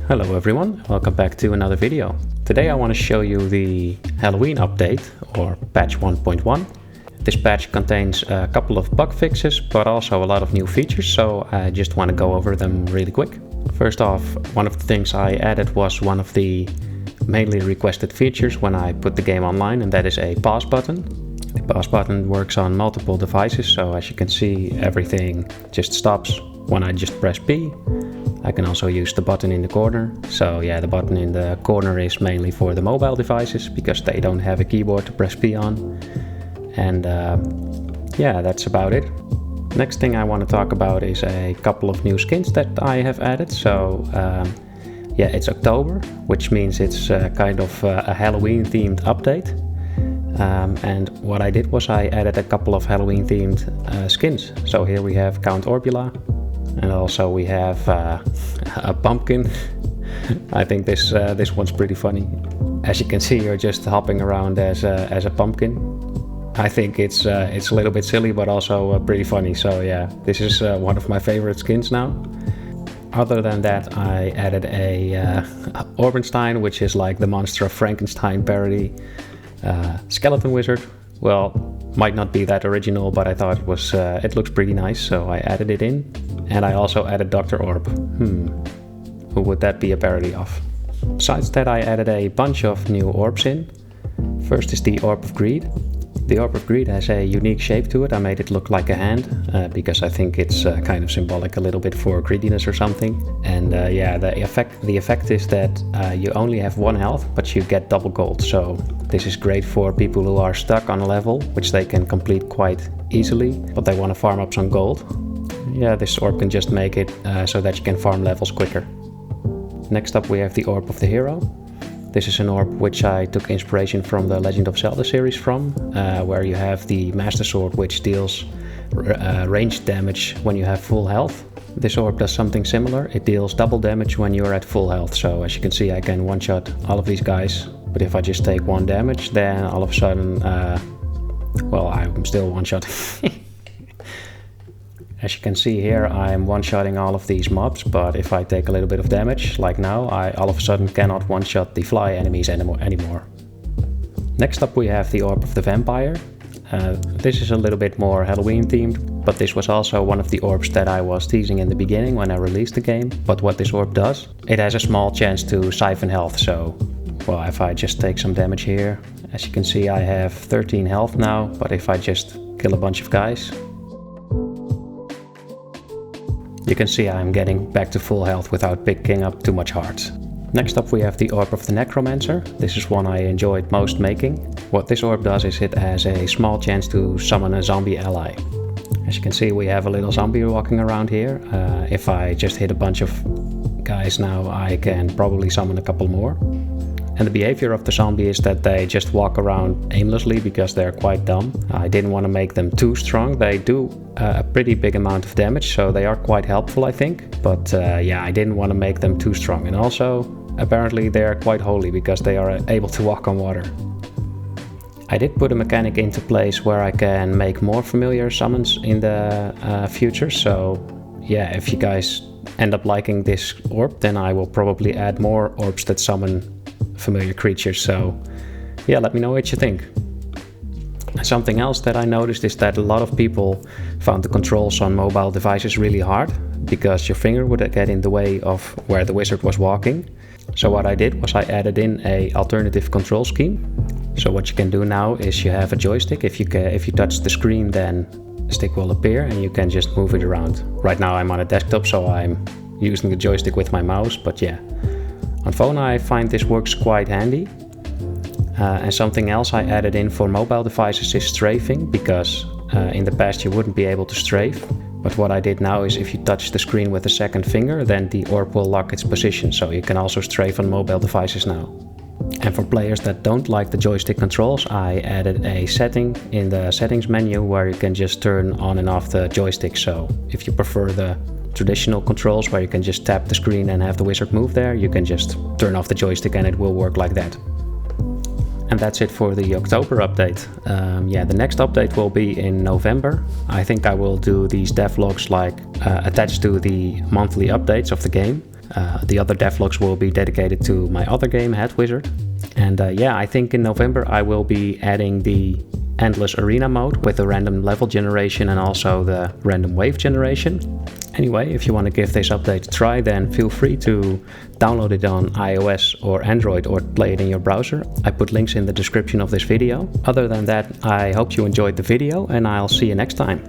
Hello everyone, welcome back to another video. Today I want to show you the Halloween update, or patch 1.1. This patch contains a couple of bug fixes, but also a lot of new features, so I just want to go over them really quick. First off, one of the things I added was one of the mainly requested features when I put the game online, and that is a pause button. The pause button works on multiple devices, so as you can see, everything just stops when I just press P. I can also use the button in the corner. So yeah, the button in the corner is mainly for the mobile devices because they don't have a keyboard to press P on. And yeah, that's about it. Next thing I want to talk about is a couple of new skins that I have added. So yeah, it's October, which means it's kind of a Halloween themed update. And what I did was I added a couple of Halloween themed skins. So here we have Count Orbula. And also we have a pumpkin. I think this one's pretty funny. As you can see, you're just hopping around as a pumpkin. I think it's a little bit silly, but also pretty funny. So yeah, this is one of my favorite skins now. Other than that, I added a Orbenstein, which is like the Monster of Frankenstein parody skeleton wizard. Well, might not be that original, but I thought it looks pretty nice, so I added it in. And I also added Dr. Orb. Who would that be a parody of? Besides that, I added a bunch of new orbs in. First is the Orb of Greed. The Orb of Greed has a unique shape to it. I made it look like a hand because I think it's kind of symbolic a little bit for greediness or something. And yeah, the effect is that you only have 1 health, but you get double gold. So this is great for people who are stuck on a level, which they can complete quite easily, but they want to farm up some gold. Yeah, this orb can just make it so that you can farm levels quicker. Next up we have the Orb of the Hero. This is an orb which I took inspiration from the Legend of Zelda series from, where you have the Master Sword which deals ranged damage when you have full health. This orb does something similar. It deals double damage when you're at full health. So as you can see, I can one-shot all of these guys. But if I just take 1 damage, then all of a sudden, well, I'm still one-shotting. As you can see here, I'm one-shotting all of these mobs, but if I take a little bit of damage, like now, I all of a sudden cannot one-shot the fly enemies anymore. Next up we have the Orb of the Vampire. This is a little bit more Halloween themed, but this was also one of the orbs that I was teasing in the beginning when I released the game. But what this orb does, it has a small chance to siphon health, so well, if I just take some damage here, as you can see I have 13 health now, but if I just kill a bunch of guys, you can see I'm getting back to full health without picking up too much hearts. Next up we have the Orb of the Necromancer. This is one I enjoyed most making. What this orb does is it has a small chance to summon a zombie ally. As you can see, we have a little zombie walking around here. If I just hit a bunch of guys now, I can probably summon a couple more. And the behavior of the zombie is that they just walk around aimlessly because they're quite dumb. I didn't want to make them too strong. They do a pretty big amount of damage, so they are quite helpful, I think. But yeah, I didn't want to make them too strong. And also, apparently they're quite holy because they are able to walk on water. I did put a mechanic into place where I can make more familiar summons in the future. So yeah, if you guys end up liking this orb, then I will probably add more orbs that summon familiar creatures. So yeah, let me know what you think. Something else that I noticed is that a lot of people found the controls on mobile devices really hard because your finger would get in the way of where the wizard was walking. So what I did was I added in a alternative control scheme. So what you can do now is you have a joystick. If you touch the screen, then a stick will appear and you can just move it around. Right now I'm on a desktop, so I'm using the joystick with my mouse, but yeah. On phone I find this works quite handy. And something else I added in for mobile devices is strafing, because in the past you wouldn't be able to strafe. But what I did now is if you touch the screen with the second finger, then the orb will lock its position, so you can also strafe on mobile devices now. And for players that don't like the joystick controls, I added a setting in the settings menu where you can just turn on and off the joystick. So if you prefer the traditional controls where you can just tap the screen and have the wizard move there, you can just turn off the joystick and it will work like that. And that's it for the October update. Yeah, the next update will be in November. I think I will do these devlogs like attached to the monthly updates of the game. The other devlogs will be dedicated to my other game, Head Wizard. And yeah, I think in November I will be adding the endless arena mode with the random level generation and also the random wave generation. Anyway, if you want to give this update a try, then feel free to download it on iOS or Android or play it in your browser. I put links in the description of this video. Other than that, I hope you enjoyed the video and I'll see you next time.